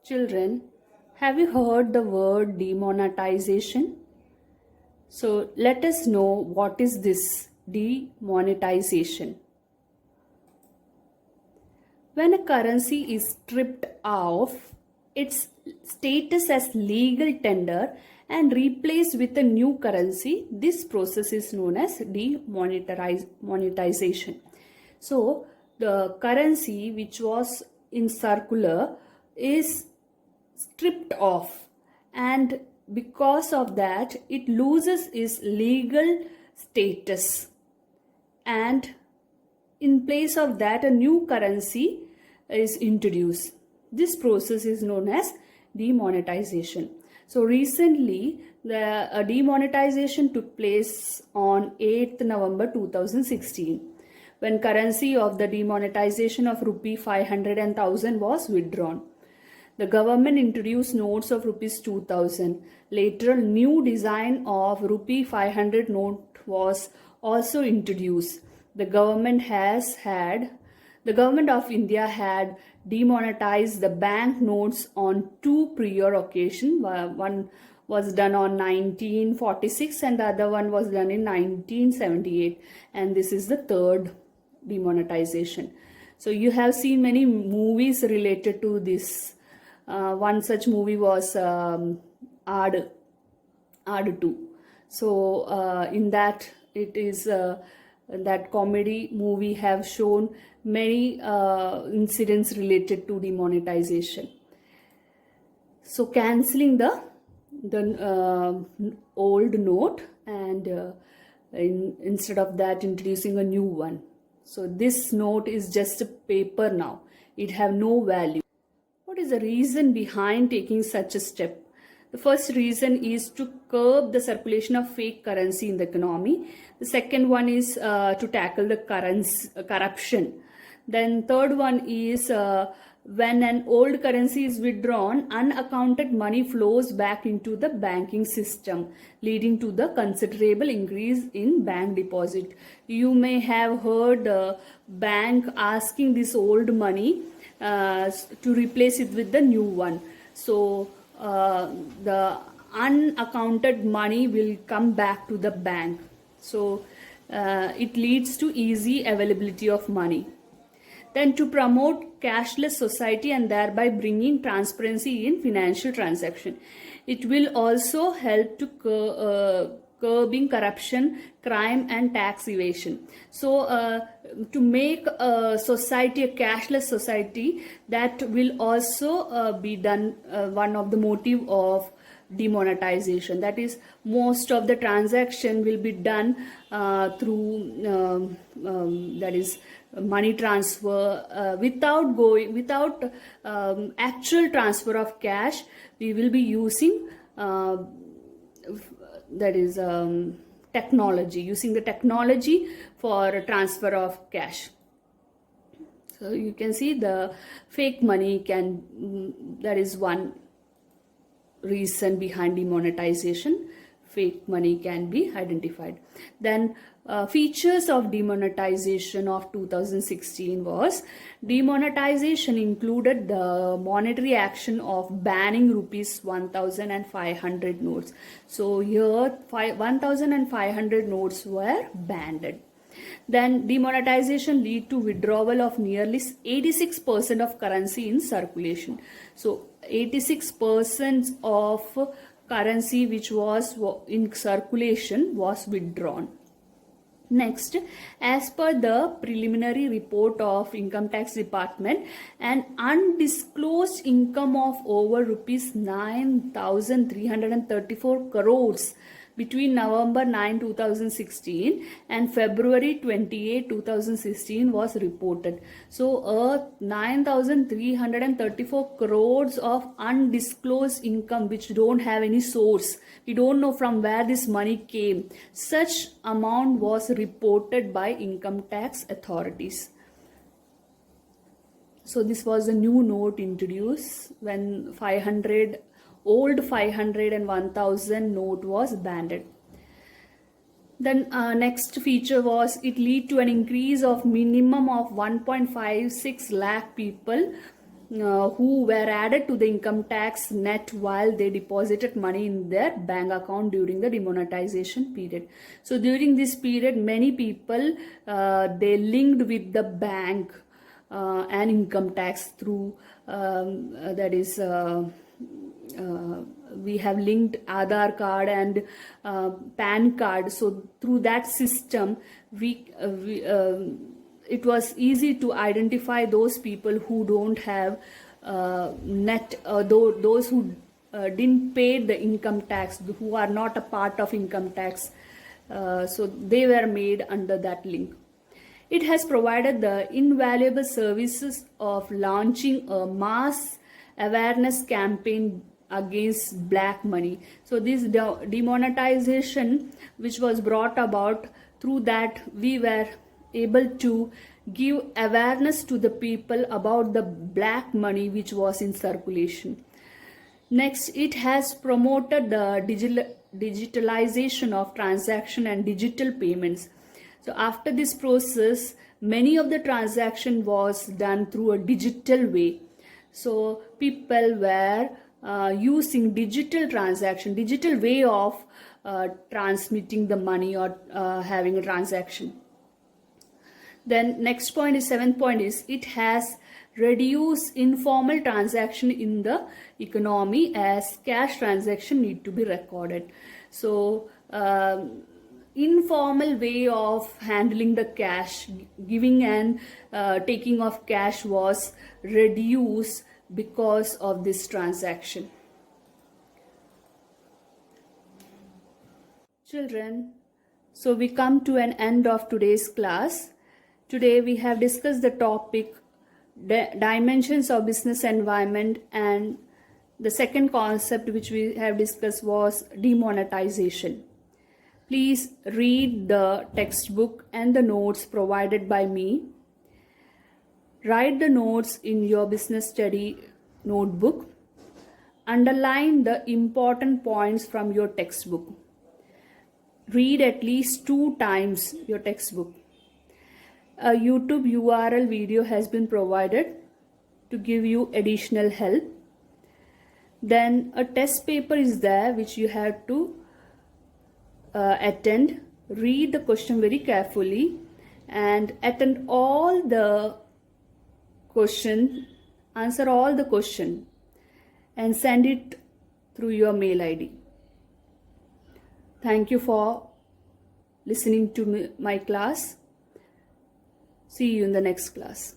Children, have you heard the word demonetization? So let us know what is this demonetization. When a currency is stripped of its status as legal tender and replaced with a new currency, this process is known as demonetization. So the currency which was in circular is stripped off, and because of that it loses its legal status, and in place of that a new currency is introduced. This process is known as demonetization. So recently the demonetization took place on 8th November 2016, when currency of the demonetization of rupee 500 and 1000 was withdrawn. The government introduced notes of rupees 2000. Later, new design of rupee 500 note was also introduced. The government of India had demonetized the bank notes on two prior occasions. One was done on 1946 and the other one was done in 1978, and this is the third demonetization. So you have seen many movies related to this. One such movie was Aadu 2. So in that it is that comedy movie have shown many incidents related to demonetization. So cancelling the old note and instead of that introducing a new one. So this note is just a paper now. It have no value. What is the reason behind taking such a step? The first reason is to curb the circulation of fake currency in the economy. The second one is to tackle the corruption. Then third one is when an old currency is withdrawn, unaccounted money flows back into the banking system, leading to the considerable increase in bank deposit. You may have heard bank asking this old money to replace it with the new one. So the unaccounted money will come back to the bank. So it leads to easy availability of money. Then to promote cashless society and thereby bringing transparency in financial transaction. It will also help to curbing corruption, crime and tax evasion. So to make a society a cashless society, that will also be done, one of the motive of demonetization. That is, most of the transaction will be done through that is money transfer, without actual transfer of cash. We will be using that is technology, using the technology for transfer of cash. So you can see the fake money that is one reason behind demonetization. Fake money can be identified. Then features of demonetization of 2016 was demonetization included the monetary action of banning rupees 1000 and 500 notes. So here 1000 and 500 notes were banned. Then demonetization lead to withdrawal of nearly 86% of currency in circulation. So 86% of currency which was in circulation was withdrawn. Next, as per the preliminary report of Income Tax Department, an undisclosed income of over rupees 9,334 crores between November 9, 2016 and February 28, 2016 was reported. So 9,334 crores of undisclosed income which don't have any source. We don't know from where this money came. Such amount was reported by income tax authorities. So this was a new note introduced when old 500 and 1000 note was banned. Then next feature was it lead to an increase of minimum of 1.56 lakh people who were added to the income tax net while they deposited money in their bank account during the demonetization period. So during this period, many people they linked with the bank and income tax through that is we have linked Aadhaar card and PAN card. So through that system, it was easy to identify those people who don't have those who didn't pay the income tax, who are not a part of income tax. So they were made under that link. It has provided the invaluable services of launching a mass awareness campaign against black money. So this demonetization which was brought about, through that we were able to give awareness to the people about the black money which was in circulation. Next, it has promoted the digitalization of transaction and digital payments. So after this process, many of the transaction was done through a digital way. So people were using digital transaction, digital way of transmitting the money or having a transaction. Then next point is, seventh point is, it has reduced informal transaction in the economy as cash transaction need to be recorded. So informal way of handling the cash, giving and taking of cash was reduced because of this transaction. Children, so we come to an end of today's class. Today we have discussed the topic dimensions of business environment, and the second concept which we have discussed was demonetization. Please read the textbook and the notes provided by me. Write the notes in your business study notebook. Underline the important points from your textbook. Read at least 2 times your textbook. A YouTube URL video has been provided to give you additional help. Then a test paper is there which you have to attend. Read the question very carefully and attend all the question, answer all the question and send it through your mail ID. Thank you for listening to my class. See you in the next class.